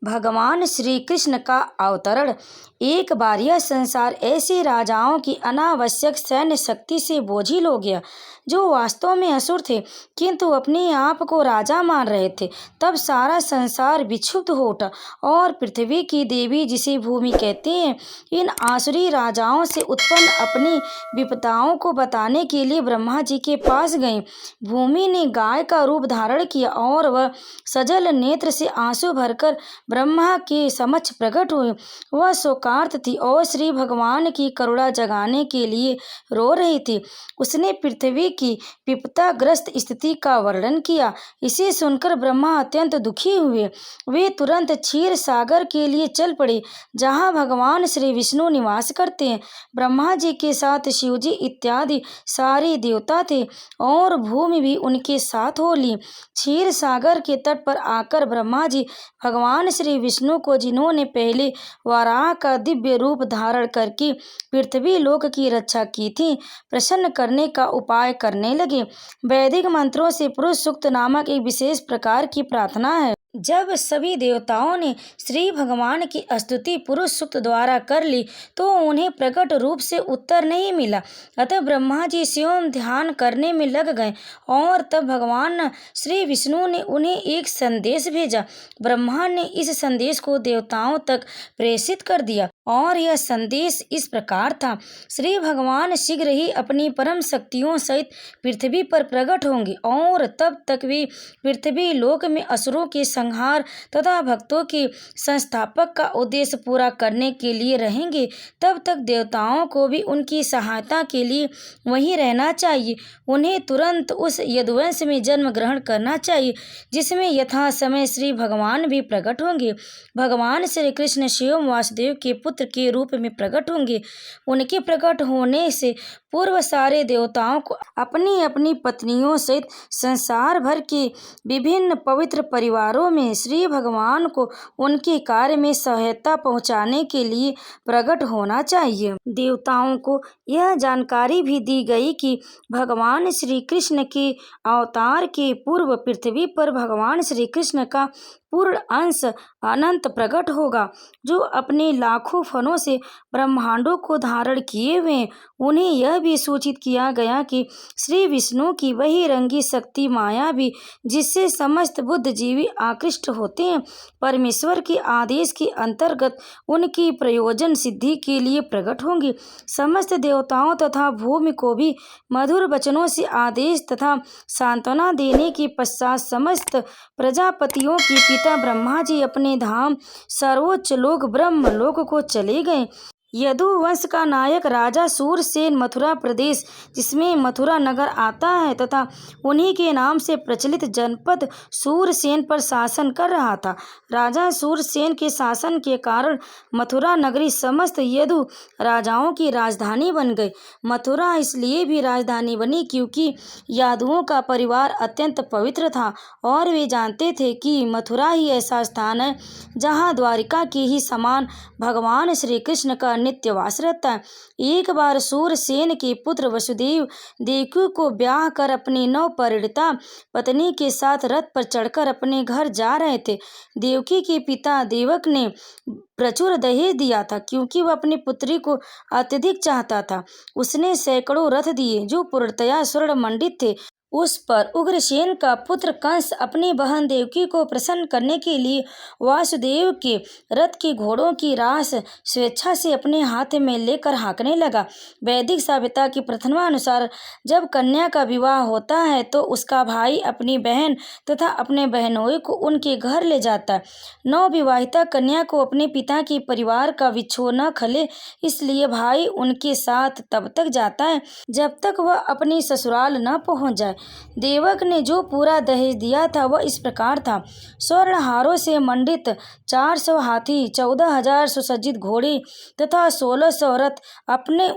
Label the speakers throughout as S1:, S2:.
S1: भगवान श्री कृष्ण का अवतरण। एक बार यह संसार ऐसे राजाओं की अनावश्यक सैन्य शक्ति से बोझिल हो गया जो वास्तव में असुर थे किंतु अपने आप को राजा मान रहे थे। तब सारा संसार विक्षुब्ध हो उठा और पृथ्वी की देवी, जिसे भूमि कहते हैं, इन आसुरी राजाओं से उत्पन्न अपनी विपदाओं को बताने के लिए ब्रह्मा जी के पास गई। भूमि ने गाय का रूप धारण किया और वह सजल नेत्र से आंसू भरकर ब्रह्मा के समक्ष प्रकट हुई। वह शोकार्त थी और श्री भगवान की करुणा जगाने के लिए रो रही थी। उसने पृथ्वी की विपदाग्रस्त स्थिति का वर्णन किया। इसे सुनकर ब्रह्मा अत्यंत दुखी हुए। वे तुरंत क्षीर सागर के लिए चल पड़े, जहाँ भगवान श्री विष्णु निवास करते हैं। ब्रह्मा जी के साथ शिव जी इत्यादि सारे देवता थे और भूमि भी उनके साथ हो ली। क्षीर सागर के तट पर आकर ब्रह्मा जी भगवान श्री विष्णु को, जिन्होंने पहले वराह का दिव्य रूप धारण करके पृथ्वी लोक की रक्षा की थी, प्रसन्न करने का उपाय करने लगे। वैदिक मंत्रों से पुरुष सूक्त नामक एक विशेष प्रकार की प्रार्थना है। जब सभी देवताओं ने श्री भगवान की स्तुति पुरुष सूक्त द्वारा कर ली तो उन्हें प्रकट रूप से उत्तर नहीं मिला। अतः ब्रह्मा जी स्वयं ध्यान करने में लग गए और तब भगवान श्री विष्णु ने उन्हें एक संदेश भेजा। ब्रह्मा ने इस संदेश को देवताओं तक प्रेषित कर दिया और यह संदेश इस प्रकार था। श्री भगवान शीघ्र ही अपनी परम शक्तियों सहित पृथ्वी पर प्रकट होंगे और तब तक वे पृथ्वी लोक में असुरों के संहार तथा भक्तों के संस्थापक का उद्देश्य पूरा करने के लिए रहेंगे। तब तक देवताओं को भी उनकी सहायता के लिए वहीं रहना चाहिए। उन्हें तुरंत उस यदुवंश में जन्म ग्रहण करना चाहिए जिसमें यथा समय श्री भगवान भी प्रकट होंगे। भगवान श्री कृष्ण स्वयं वासुदेव के पुत्र के रूप में प्रकट होंगे। उनके प्रकट होने से पूर्व सारे देवताओं को अपनी अपनी पत्नियों सहित संसार भर के विभिन्न पवित्र परिवारों में श्री भगवान को उनके कार्य में सहायता पहुंचाने के लिए प्रकट होना चाहिए। देवताओं को यह जानकारी भी दी गई कि भगवान श्री कृष्ण के अवतार के पूर्व पृथ्वी पर भगवान श्री कृष्ण का पूर्ण अंश अनंत प्रकट होगा, जो अपने लाखों फनों से ब्रह्मांडों को धारण किए हुए। उन्हें यह भी सूचित किया गया कि श्री विष्णु की वही रंगी शक्ति माया भी, जिससे समस्त बुद्ध जीवी आकृष्ट होते हैं, परमेश्वर के आदेश के अंतर्गत उनकी प्रयोजन सिद्धि के लिए प्रकट होंगी। समस्त देवताओं तथा भूमि को भी मधुर वचनों से आदेश तथा सांत्वना देने के पश्चात समस्त प्रजापतियों के पिता ब्रह्मा जी अपने धाम सर्वोच्च लोक ब्रह्म लोक को चले गए। यदु वंश का नायक राजा सूरसेन मथुरा प्रदेश, जिसमें मथुरा नगर आता है तथा उन्हीं के नाम से प्रचलित जनपद सूरसेन पर शासन कर रहा था। राजा सूरसेन के शासन के कारण मथुरा नगरी समस्त यदु राजाओं की राजधानी बन गई। मथुरा इसलिए भी राजधानी बनी क्योंकि यादुओं का परिवार अत्यंत पवित्र था और वे जानते थे कि मथुरा ही ऐसा स्थान है जहाँ द्वारिका के ही समान भगवान श्री कृष्ण का नित्य वास रहता है। एक बार सूरसेन के पुत्र वसुदेव देवकी को ब्याह कर अपनी नवपरिणीता पत्नी के साथ रथ पर चढ़कर अपने घर जा रहे थे। देवकी के पिता देवक ने प्रचुर दहेज दिया था क्योंकि वह अपनी पुत्री को अत्यधिक चाहता था। उसने सैकड़ों रथ दिए जो पूर्णतया स्वर्ण मंडित थे। उस पर उग्रसेन का पुत्र कंस अपनी बहन देवकी को प्रसन्न करने के लिए वासुदेव के रथ के घोड़ों की रास स्वेच्छा से अपने हाथ में लेकर हाँकने लगा। वैदिक सभ्यता की प्रथानुसार जब कन्या का विवाह होता है तो उसका भाई अपनी बहन तथा अपने बहनोई को उनके घर ले जाता है। नवविवाहिता कन्या को अपने पिता के परिवार का विछोह न खले, इसलिए भाई उनके साथ तब तक जाता है जब तक वह अपनी ससुराल न पहुंच जाए। देवक ने जो पूरा दहेज दिया था वह इस प्रकार था: स्वर्ण हारों से मंडित 400 हाथी, 14,000 सुसज्जित घोड़े तथा 1600 रथ।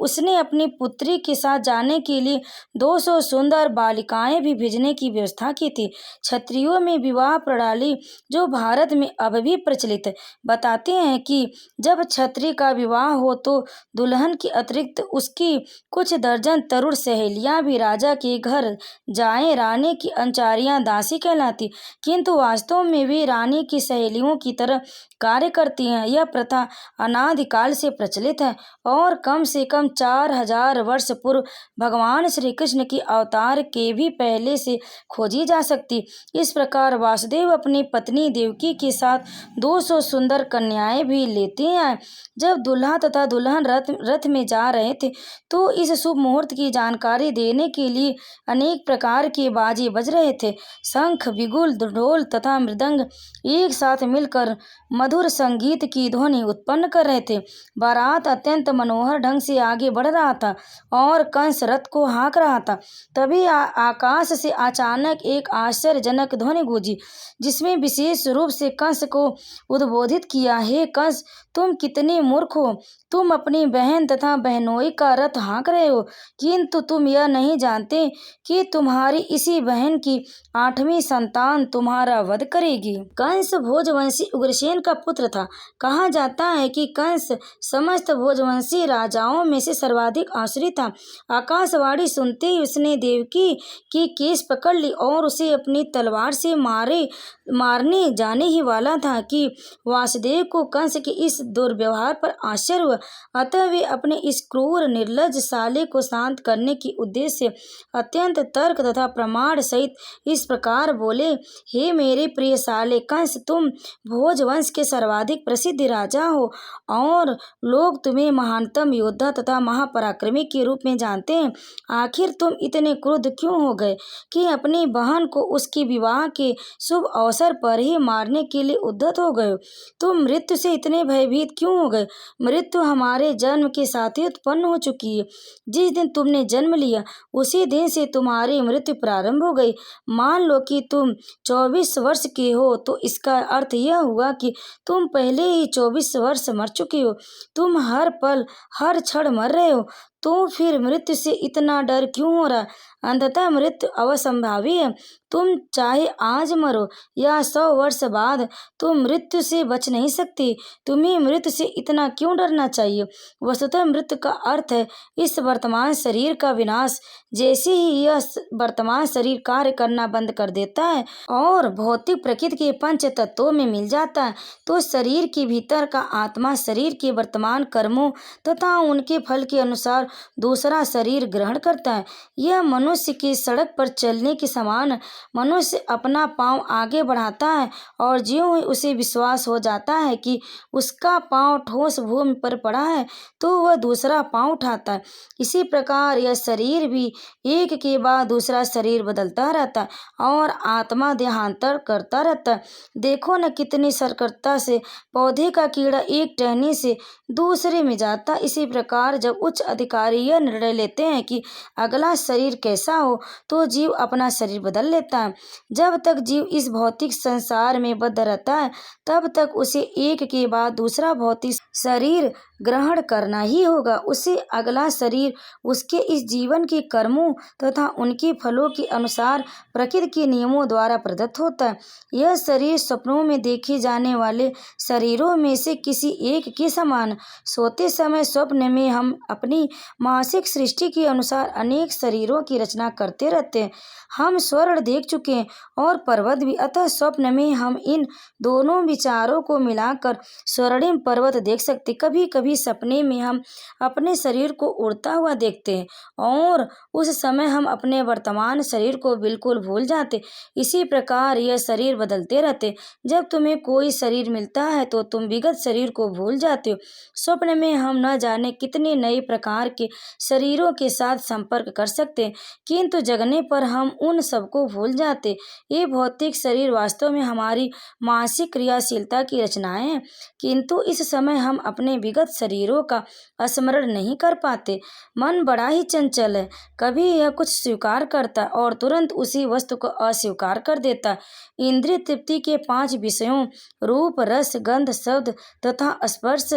S1: उसने अपनी पुत्री के साथ जाने के लिए 200 सुंदर बालिकाएं भी भेजने की व्यवस्था की थी। क्षत्रियों में विवाह प्रणाली, जो भारत में अब भी प्रचलित है, बताते हैं कि जब क्षत्रिय का विवाह हो तो दुल्हन के अतिरिक्त उसकी कुछ दर्जन तरुण सहेलियां भी राजा के घर जाएं। रानी की अनुचरियां दासी कहलाती, किंतु वास्तव में वे रानी की सहेलियों की तरह कार्य करती हैं। यह प्रथा अनादिकाल से प्रचलित है और कम से कम 4000 वर्ष पूर्व भगवान श्री कृष्ण की अवतार के भी पहले से खोजी जा सकती। इस प्रकार वासुदेव अपनी पत्नी देवकी के साथ 200 सुंदर कन्याएं भी लेते आए। जब दूल्हा तथा दुल्हन रथ में जा रहे थे तो इस शुभ मुहूर्त की जानकारी देने के लिए अनेक प्रकार के बाजे बज रहे थे। शंख, बिगुल, ढोल तथा मृदंग एक साथ मिलकर मधुर संगीत की ध्वनि उत्पन्न कर रहे थे। बारात अत्यंत मनोहर ढंग से आगे बढ़ रहा था और कंस रथ को हाँक रहा था। तभी आकाश से अचानक एक आश्चर्यजनक ध्वनि गूंजी, जिसमें विशेष रूप से कंस को उद्बोधित किया, हे कंस, तुम कितने मूर्ख हो। तुम अपनी बहन तथा बहनोई का रथ हाँक रहे हो, किंतु तुम यह नहीं जानते कि तुम्हारी इसी बहन की 8वीं संतान तुम्हारा वध करेगी। कंस भोजवंशी उग्रसेन का पुत्र था। कहा जाता है कि कंस समस्त भोजवंशी राजाओं में से सर्वाधिक आसुरी था। आकाशवाणी सुनते ही उसने देवकी की केस पकड़ ली और उसे अपनी तलवार से मारने जाने ही वाला था कि वासुदेव को कंस के इस दुर्व्यवहार पर आश्चर्य हुआ। अतः वे अपने इस क्रूर निर्लज्ज साले को शांत करने के उद्देश्य से अत्यंत तर्क तथा प्रमाण सहित इस प्रकार बोले, हे मेरे प्रिय साले कंस, तुम भोजवंश के सर्वाधिक प्रसिद्ध राजा हो और लोग तुम्हें महानतम योद्धा तथा महापराक्रमी के रूप में जानते हैं। आखिर तुम इतने क्रुद्ध क्यों हो गए कि अपनी बहन को उसके विवाह के शुभ अवसर पर ही मारने के लिए उद्यत हो गए? तुम मृत्यु से इतने भयभीत क्यों हो गए? मृत्यु हमारे जन्म के साथ ही उत्पन्न हो चुकी है। जिस दिन तुमने जन्म लिया उसी दिन से तुम्हारी मृत्यु प्रारंभ हो गई। मान लो कि तुम 24 वर्ष के हो तो इसका अर्थ यह हुआ कि तुम पहले ही 24 वर्ष मर चुके हो। तुम हर पल हर क्षण मर रहे हो, तो फिर मृत्यु से इतना डर क्यों हो रहा? अंततः मृत्यु अवसंभावी है। तुम चाहे आज मरो या 100 वर्ष बाद, तुम मृत्यु से बच नहीं सकते। तुम्हें मृत्यु से इतना क्यों डरना चाहिए? वस्तुतः मृत्यु का अर्थ है इस वर्तमान शरीर का विनाश। जैसे ही यह वर्तमान शरीर कार्य करना बंद कर देता है और भौतिक प्रकृति के पंच तत्वों में मिल जाता है, तो शरीर के भीतर का आत्मा शरीर के वर्तमान कर्मों तथा उनके फल के अनुसार दूसरा शरीर ग्रहण करता है। यह मनुष्य की सड़क पर चलने के समान। मनुष्य अपना पांव आगे बढ़ाता है और ज्यों ही उसे विश्वास हो जाता है कि उसका पांव ठोस भूमि पर पड़ा है तो वह दूसरा पांव उठाता है। इसी प्रकार यह शरीर भी एक के बाद दूसरा शरीर बदलता रहता है और आत्मा देहांतर करता रहता है। देखो न कितनी सरलता से पौधे का कीड़ा एक टहनी से दूसरे में जाता। इसी प्रकार जब उच्च अधिकारी यह निर्णय लेते हैं कि अगला शरीर कैसा हो तो जीव अपना शरीर बदल लेता है। जब तक जीव इस भौतिक संसार में बद्ध रहता है तब तक उसे एक के बाद दूसरा भौतिक शरीर ग्रहण करना ही होगा। उसे अगला शरीर उसके इस जीवन के कर्मों तथा उनके फलों के अनुसार प्रकृति के नियमों द्वारा प्रदत्त होता है। यह शरीर स्वप्नों में देखे जाने वाले शरीरों में से किसी एक के समान। सोते समय स्वप्न में हम अपनी मानसिक सृष्टि के अनुसार अनेक शरीरों की रचना करते रहते हैं। हम स्वर्ण देख चुके हैं और पर्वत भी, अतः स्वप्न में हम इन दोनों विचारों को मिलाकर स्वर्णिम पर्वत देख सकते। कभी कभी सपने में हम अपने शरीर को उड़ता हुआ देखते हैं और उस समय हम अपने वर्तमान शरीर को बिल्कुल भूल जाते। इसी प्रकार यह शरीर बदलते रहते। जब तुम्हें कोई शरीर मिलता है तो तुम विगत शरीर को भूल जाते हो। स्वप्न में हम न जाने कितने नए प्रकार के शरीरों के साथ संपर्क कर सकते हैं, किंतु जगने पर हम उन सबको भूल जाते। ये भौतिक शरीर वास्तव में हमारी मानसिक क्रियाशीलता की रचनाएं हैं, किंतु इस समय हम अपने विगत शरीरों का स्मरण नहीं कर पाते। मन बड़ा ही चंचल है, कभी यह कुछ स्वीकार करता और तुरंत उसी वस्तु को अस्वीकार कर देता। इंद्रिय तृप्ति के 5 विषयों रूप, रस, गंध, शब्द तथा स्पर्श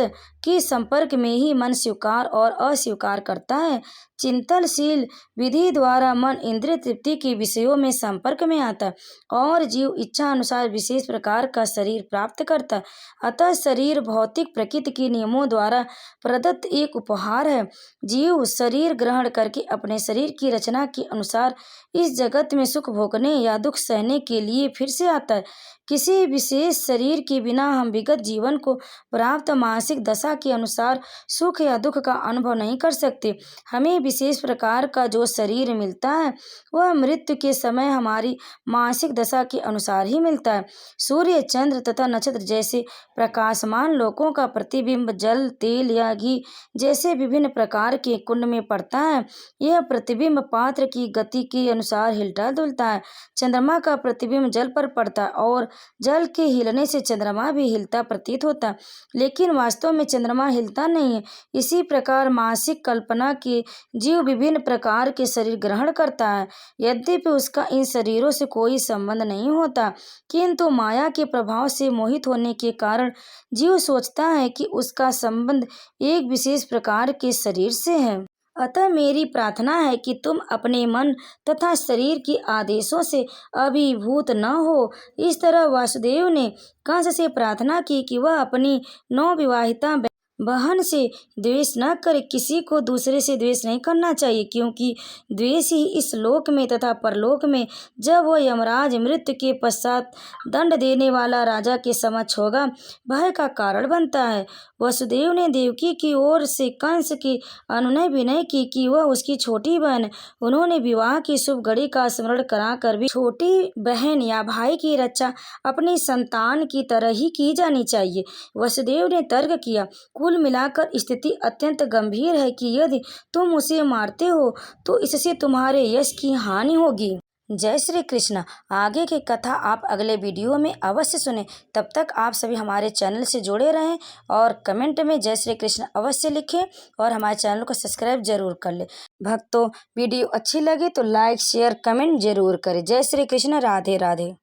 S1: के संपर्क में ही मन स्वीकार और अस्वीकार स्वीकार करता है। चिंतनशील विधि द्वारा मन इंद्रिय तृप्ति के विषयों में संपर्क में आता है और जीव इच्छा अनुसार विशेष प्रकार का शरीर प्राप्त करता है। अतः शरीर भौतिक प्रकृति के नियमों द्वारा प्रदत्त एक उपहार है। जीव शरीर ग्रहण करके अपने शरीर की रचना के अनुसार इस जगत में सुख भोगने या दुख सहने के लिए फिर से आता है। किसी विशेष शरीर के बिना हम विगत जीवन को प्राप्त मानसिक दशा के अनुसार सुख या दुख का अनुभव नहीं कर सकते। हमें विशेष प्रकार का जो शरीर मिलता है वह मृत्यु के समय हमारी मानसिक दशा के अनुसार ही मिलता है। सूर्य, चंद्र तथा नक्षत्र जैसे प्रकाशमान लोकों का प्रतिबिंब जल, तेल या घी जैसे विभिन्न प्रकार के कुंड में पड़ता है। यह प्रतिबिंब पात्र की गति के अनुसार हिलता डुलता है। चंद्रमा का प्रतिबिंब जल पर पड़ता है और जल के हिलने से चंद्रमा भी हिलता प्रतीत होता है, लेकिन वास्तव में चंद्रमा हिलता नहीं है। इसी प्रकार मानसिक कल्पना के जीव विभिन्न प्रकार के शरीर ग्रहण करता है। यद्यपि उसका इन शरीरों से कोई संबंध नहीं होता, किंतु माया के प्रभाव से मोहित होने के कारण जीव सोचता है कि उसका संबंध एक विशेष प्रकार के शरीर से है। अतः मेरी प्रार्थना है कि तुम अपने मन तथा शरीर के आदेशों से अभिभूत न हो। इस तरह वासुदेव ने कंस से प्रार्थना की कि वह अपनी नवविवाहिता बहन से द्वेष न करे। किसी को दूसरे से द्वेष नहीं करना चाहिए, क्योंकि द्वेष ही इस लोक में तथा परलोक में जब वह यमराज मृत्यु के पश्चात दंड देने वाला राजा के समक्ष होगा भय का कारण बनता है। वसुदेव ने देवकी की ओर से कंस की अनुनय विनय की कि वह उसकी छोटी बहन है। उन्होंने विवाह की शुभ घड़ी का स्मरण कराकर भी छोटी बहन या भाई की रक्षा अपनी संतान की तरह ही की जानी चाहिए। वसुदेव ने तर्क किया, कुल मिलाकर स्थिति अत्यंत गंभीर है कि यदि तुम उसे मारते हो तो इससे तुम्हारे यश की हानि होगी। जय श्री कृष्ण। आगे की कथा आप अगले वीडियो में अवश्य सुने। तब तक आप सभी हमारे चैनल से जुड़े रहें और कमेंट में जय श्री कृष्ण अवश्य लिखें और हमारे चैनल को सब्सक्राइब जरूर कर लें। भक्तों, वीडियो अच्छी लगी तो लाइक, शेयर, कमेंट जरूर करें। जय श्री कृष्ण। राधे राधे।